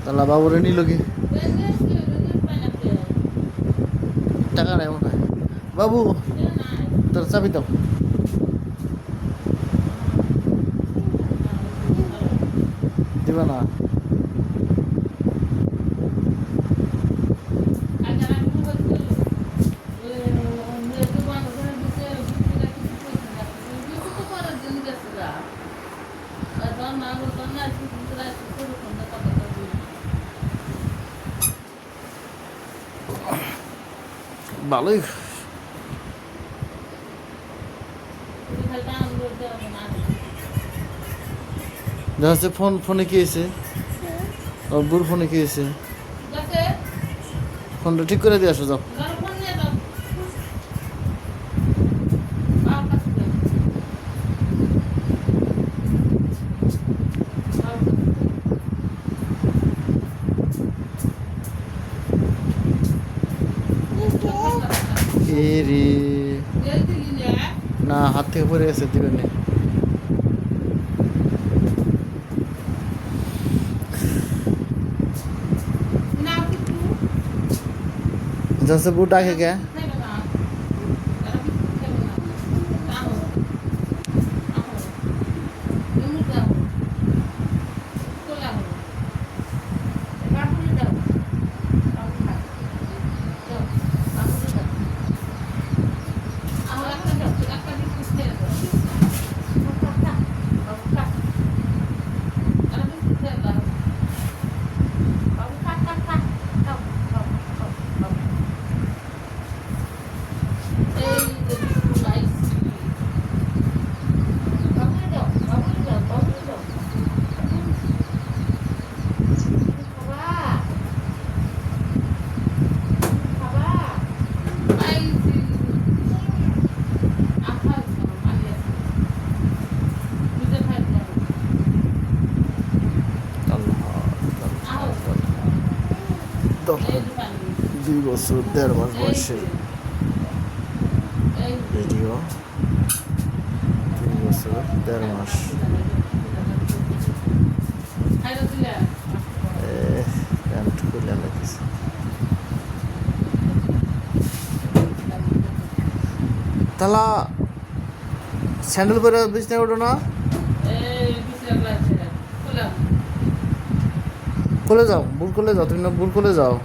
তাহলে বাবুরে নিল কি টাকা নেই মনে হয়। বাবু তোর চাবি দাও। দিবা না? ভালোই দেখা ফোনে কি হয়েছে? ওর বুড় ফোনে কি হয়েছে? ফোনটা ঠিক করে দিয়ে আসো যাও। রে না, হাত থেকে পড়ে গেছে, দিবেন না। जैसे बूटा के क्या দুই বছর 1.5 মাস বয়সে ভিডিও, 2 বছর 1.5 মাস। প্যান্ট খুলে লাগছে। তাহলে স্যান্ডেল পরে বিছনায় ওঠো না, খুলে যাও, বুট খুলে যাও, তুমি না বুট খুলে যাও।